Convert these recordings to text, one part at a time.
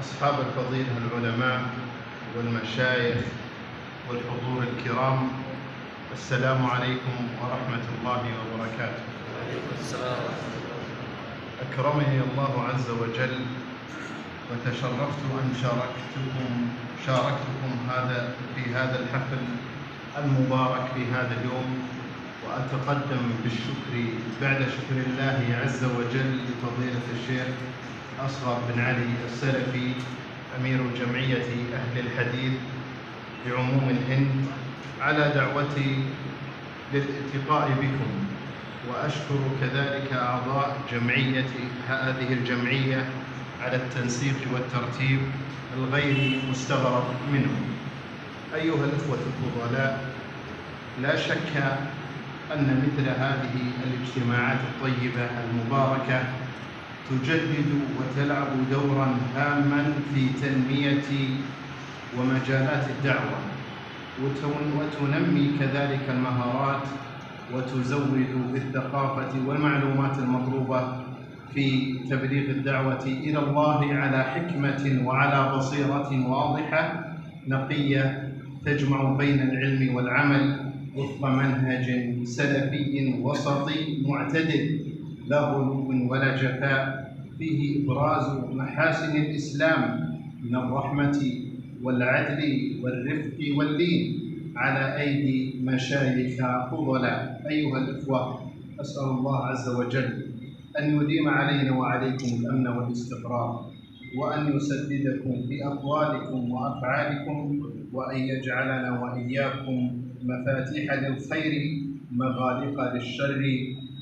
أصحاب الفضيلة العلماء والمشايخ والحضور الكرام، السلام عليكم ورحمة الله وبركاته. السلام. أكرمني الله عز وجل وتشرفت أن شاركتكم في هذا الحفل المبارك في هذا اليوم، وأتقدم بالشكر بعد شكر الله عز وجل لفضيلة الشيخ أصغر بن علي السلفي أمير جمعية أهل الحديث بعموم الهند على دعوتي للالتقاء بكم، وأشكر كذلك أعضاء هذه الجمعية على التنسيق والترتيب الغير مستغرب منه. أيها الأخوة الفضلاء، لا شك أن مثل هذه الاجتماعات الطيبة المباركة تجدد وتلعب دورا هاما في تنمية ومجالات الدعوة، وتنمي كذلك المهارات وتزود بالثقافة والمعلومات المطلوبة في تبليغ الدعوة إلى الله على حكمة وعلى بصيرة واضحة نقية تجمع بين العلم والعمل وفق منهج سلفي وسطي معتدل لا غلو ولا جفاء، فيه إبراز محاسن الإسلام من الرحمة والعدل والرفق واللين على أيدي مشايخ فضلاء. أيها الإخوة، أسأل الله عز وجل أن يديم علينا وعليكم الأمن والاستقرار، وأن يسددكم في أقوالكم وأفعالكم، وأن يجعلنا وإياكم مفاتيح للخير مغاليق للشر.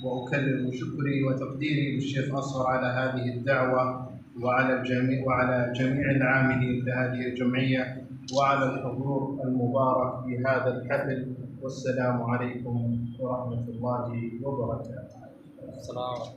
وأكرر شكري وتقديري للشيخ أصغر على هذه الدعوة وعلى جميع العاملين في هذه الجمعية وعلى الحضور المبارك في هذا الحفل. والسلام عليكم ورحمة الله وبركاته. السلام.